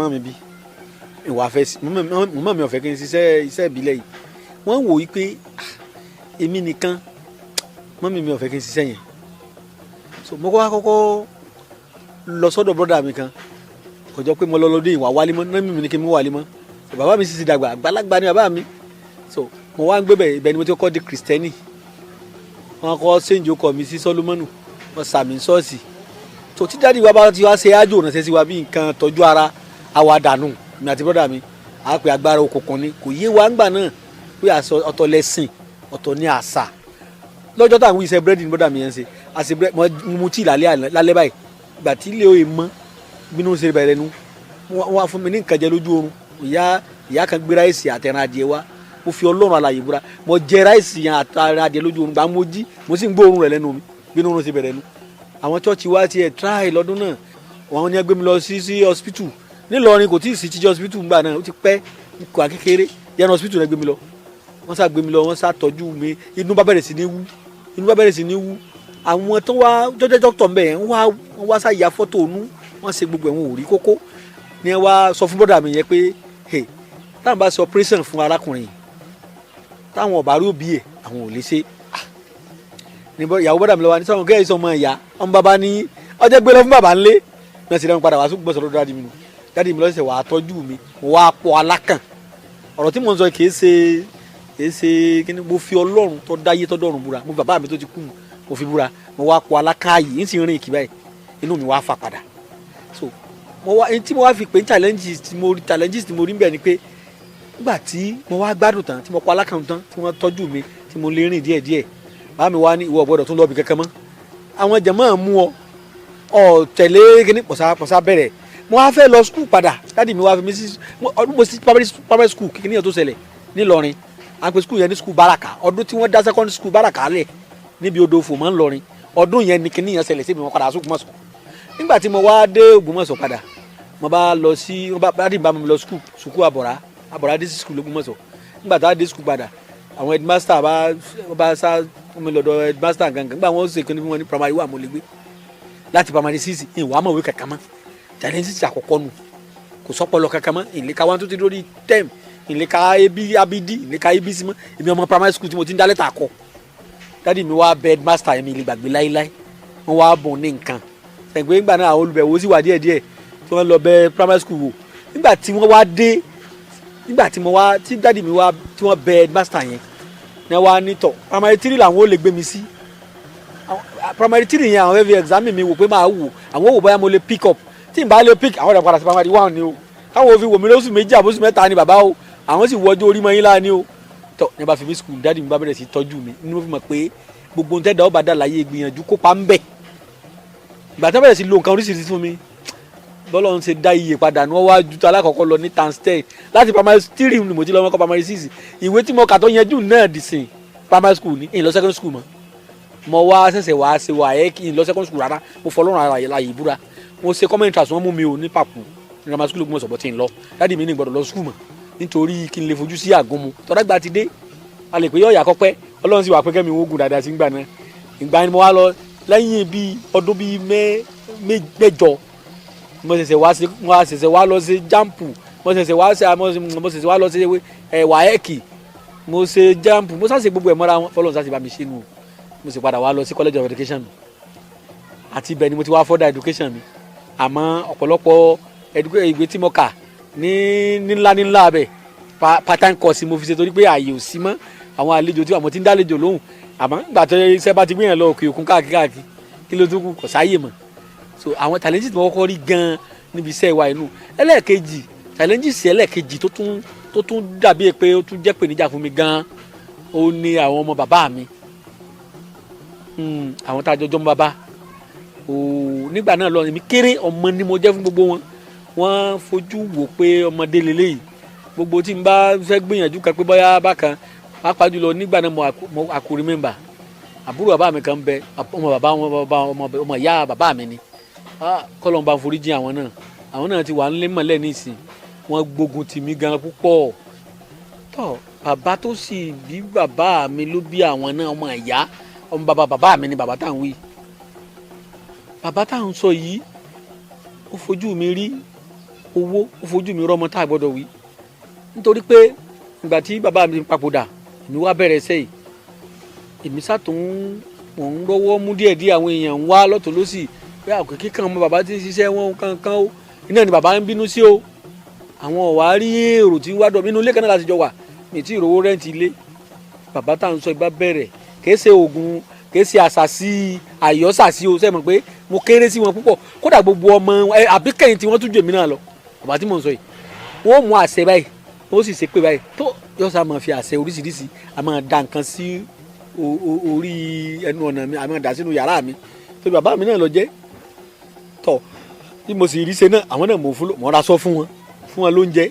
mọ́ mi bí ìwà fẹ́ sí mọ́ mi ò fẹ́ kí n ṣiṣẹ́ iṣẹ́ ìbílẹ̀ yìí wọ́n wò ó pé èmi nìkan mọ́ mi ò fẹ́ kí n ṣiṣẹ́ yẹn so mo kọ́kọ́ lọ sọ́dọ̀ brọ́dà mi kan kò jọ pé mo lọ lọ́dún ìwà wálé mọ́ náà mímu ni kí n mú wálé mọ́ bàbá mi sì ti dàgbà àgbàlagbà ni bàbá mi so mo wá ń gbé bẹ̀ ibẹ̀ ni mo ti kọ́ di kristẹni wọn kọ́ séǹjì okọ̀ mi sí Sólómọ́nù wọn sàmì ṣọ́ọ̀ṣì so tí dáàdi wa bá ti wá ṣe ájò ránṣẹ́ sí wa bí nǹkan tọ́jú ara àwa dànù mi àti brọ́dà mi àá pé agbára òkùnkùn ni kò yé wa ńgbà náà pé ọ̀tọ̀ lẹ́sìn ọ̀tọ̀ ní àṣà lọ́jọ́ táwọn wí iṣẹ́ búrẹ́dì ní brọ́dà mi yẹn ṣe àṣẹ mo mu tí lálẹ́ báyìí ìgbà tí ilé òye mọ́ bínú ṣe bẹ̀rẹ̀ nu wọ́n wá fún mi ní nǹkan jẹ lójú oorun ìyá kan gbé ráìsì àtẹran adìẹ wá mo fi Ọlọ́run alààyè búra mo jẹ ráìsì yẹn àtẹran adìẹ lójú oorun gbà mo jí mo sì ń gbọ́ oorun rẹ̀ lẹ́nu mi bínú oorun ṣe bẹ̀rẹ̀ nu àwọn chọ́ọ̀chì wa tiẹ̀ try lọ́dún náà wọ́n ní gbé mi lọ sí hospital nílọrin kò tí ì sí teaching hospital ńgbà náà ó ti pẹ́ kó akékeré yẹn hospital náà gbé mi lọ wọ́n sá gbé mi lọ wọ́n sá tọ́jú mi inú bá bẹ̀rẹ̀ sí ní wú àwọn tó wá jọjọ dókítà ń bẹ yẹn wọ́n wá sá ya fọ́tò ònú wọ́n ṣe gbogbo ẹ̀wọ̀n ò rí kókó ni ẹ wá sọ fún bọ́dà mi yẹn pé táwọn bá ṣe operation fún arákùnrin táwọn ọ̀bá rí òbí ẹ̀ àwọn ò lè ṣe ní ìyàwó bọ́dà mi lọ́wọ́ ní sọ́wọ́n kẹ́hìn sọmọ ìyá ọmọ bàbá ní ọjọ́ gbé lọ fún bàbá ńlé náà sì lẹ́nu padà wá sókè bọ́sọ̀rọ̀ dáàdì mi nù dáàdì mi lọ́sẹ̀ wà á tọ́jú mi mo wá pọ̀ alákàn ọ̀rọ̀ tí mo ń sọ kìí ṣe kí ni mo fi Ọlọ́run tó dáyé tó dọ̀run búra mo bàbá mi tó ti kú mo fi búra mo wá pọ̀ alákàn yìí ń sì rìn kì báyìí inú mi wá fà padà so tí mo wá fi pé challenges tí mo rí bẹ́ẹ̀ ni pé nígbà tí mo wá gbádùn tán tí mo pọ̀ alákàn tán tí wọ́n tọ́jú mi tí mo lè rìn díẹ̀díẹ̀ bàbá mi wá ní ìwọ gbọ́dọ̀ tún lọ bí kankan mọ́ àwọn jẹ̀mọ́ mú ọ tẹ̀lé kíní pọ̀sá bẹ̀rẹ̀ mo wá fẹ́ lọ skul padà dáàdi mi wá fi mi sí ọdún mo sí primary school kíní yẹn tó ṣẹlẹ̀ nílọrin à ń pè skul yẹn ní skul baraka ọdún tí wọ́n dá secondary school baraka lẹ̀ níbi odò Òfò mọ́ ńlọrin ọdún yẹn ní kíní yẹn ṣẹlẹ̀ síbi wọn padà sókùnmọ̀sọ̀ nígbà tí mo wá dé Ògbómọ̀ṣọ́ padà mo bá lọ sí dáàdi mi bá mi lọ skul àbọ̀rá dé sí skul Ògbómọ̀ṣọ́ nígbà tá a dé skul padà àwọn headmaster bá sá fún mi lọ́dọ̀ headmaster gangan nígbà wọn ṣe kíní fún wọn ní primary one mo lè gbé láti primary six ìwà àmọ̀wé kankan mọ́ challenges àkọ́kọ́ nù kò sọ́pọ̀lọ kankan mọ́ ìlẹ́ka one two three lórí term ìlẹ́ka abd ìlẹ́ka abc mọ́ èmi ọmọ primary school tí mo ti ń dá lẹ́tà kọ dáàdi mi wá bẹ headmaster yẹn mi lè gbàgbé láíláí wọ́n wá bùn ní nǹkan ẹ̀gbẹ́ nígbà náà àwọn olùbẹ̀wò sì wà díẹ̀díẹ̀ tí wọ́n lọ bẹ primary school wò nígbà tí wọ́n wá dé tí dáàdi mi wá tí wọ́n bẹ headmaster yẹn ní wàá nítọ̀ primary three làwọn ò lè gbé mi sí primary three yẹn àwọn fẹ́ fi examine mi wò pé máa wò àwọn wò bóyá mo lè pick up tí n bá lè pick àwọn ọ̀dà padà sí primary one ni o káwọn òfin wò mí lóṣù méjì àbóṣù mẹ́ta ni bàbá o àwọn sì wọ́jú orí mọ́ yín láà ni o tọ́ ní bá fi mí school dáàdi mi bá bẹ̀rẹ̀ sí tọ́jú mi nínú mo fi mọ̀ pé gbogbo ohun tẹ́dà ọba dà láyé gbìyànjú kópa ń bẹ̀ ìgbà tí wọ́n bẹ̀rẹ̀ sí lo nǹkan oríṣiríṣi fún mi bọ́lọ̀ ń ṣe dá iye padà ní wọ́n wá ju alákọ̀ọ́kọ́ lọ ní tanstẹ̀ láti primary three ni mo ti lọ mọ́kọ́ primary six ìwé tí mo kà tó yanjú náà dì sìn primary school ní ìlọ secondary school mọ́ mo wá ṣẹ̀ṣẹ̀ wá ṣe wà ẹ́ kí n lọ secondary school rárá mo fọ lọ́rùn ara láàyè ìbúra mo ṣe common interest wọn mú mi ò ní pàpù ní grammar school Ògbómọ̀ṣọ́ bọ́ tí ń lọ dáàdi mi ní gbọ́dọ̀ lọ school mọ́ nítorí kí n lè fojú sí àgúnmu tọ́dágbà ti dé a lè pé yọ̀ọ̀yà kọ́pẹ́ Ọlọ́run sì wà pé kẹ́mi wógun dáadáa sí gbà náà ìgbà ni mo wá lọ lẹ́yìn bíi ọdún bíi mẹ́jọ mo ṣẹ̀ṣẹ̀ wá lọ sí jampu mo ṣẹ̀ṣẹ̀ wá lọ sí wáyẹ́kì mo ṣe jampu mo ṣàṣe gbogbo ẹ̀ mọ́ra wọn fọlọ́run ṣàṣe bá mi ṣe nù mo sì padà wá lọ sí college of education àti ibẹ̀ ni mo ti wá further education mi àmọ́ ọ̀pọ̀lọpọ̀ ìwé tí mo kà ní ńlá bẹ̀ part time course mo fi ṣe torí pé ààyè ò sí mọ́ àwọn àlejò tí àwọn ti ń dálejò lóhùn àmọ́ nígbà tó iṣẹ́ bá ti gbìyànjú lọ òkè òkun káàkiri kí ló tún kù kò sáyè mọ́ so àwọn challenges tí mo kọ́kọ́ rí gan-an níbi iṣẹ́ wa inú ẹlẹ́ẹ̀kejì challenges ẹlẹ́ẹ̀kejì tó tún dàbí pé ó tún jẹ́ pèníjà fún mi gan-an ó ní àwọn ọmọ bàbá mi àwọn tá a jọjọ́ mọ́ bàbá nígbà náà lọ èmi kéré ọmọ ni mo jẹ́ fún gbogbo wọn wọ́n fojú wò pé ọmọdé lélẹ́yìí gbogbo tí n bá fẹ́ gbìyànjú kan pé bóyá bákan pàápàá jùlọ nígbà náà mo àkórí mẹ́mbà àbúrò bàbá mi kan bẹ ọmọ ìyá bàbá mi ni kọ́lọ́n bá foríjì àwọn náà ti wà ń lé mọ́lẹ̀ nísìn wọ́n gbógun tì mí gan púpọ̀ tọ́ bàbá tó sì bí bàbá mi ló bí àwọn náà ọmọ ìyá ọmọ bàbá mi ni bàbá táwọn wí bàbá táwọn sọ yìí ó fojú mi rí owó ó fojú mi rọ́mọ tá a gbọ́dọ̀ wí nítorí pé ìgbà tí bàbá mi papòdà èmi wá bẹ̀rẹ̀ sẹ́yìn èmi sàtún mò ń rọ́wọ́ mú díẹ̀díẹ̀ àwọn èèyàn ń wá lọ́tọ̀ lọ́sì pé àkókò kan mọ bàbá tí ń ṣiṣẹ́ wọn kankan ó iná ni bàbá ń bínú sí o àwọn ọ̀wá rí èrò tí ń wá dọ̀ nínú ilé kan náà láti jọ wà mi tí ìrówó rẹ́ǹtì ilé bàbá tá à ń sọ ìbá bẹ̀rẹ̀ kìí ṣe oògùn kìí ṣe àṣàṣì àyọ́sàṣì o sẹ́mi pé mo kéré sí wọn púpọ̀ kódà gbogbo ọmọ àbíkẹ́yìn tí wọ́n tún jù mí náà lọ bàbá tí mò ń sọ yìí wọ́n mú àṣẹ báyìí wọ́n sì ṣe pé báyìí tó yọ́sà máa fi àṣẹ oríṣiríṣi a máa da nǹkan sí orí ẹnu ọ̀nà mi a máa dà sínú yàrá mi tó bàbá mi náà lọ jẹ́ tọ̀ bí mo sì rí ṣe náà àwọn náà mo ra sọ fún wọn lóúnjẹ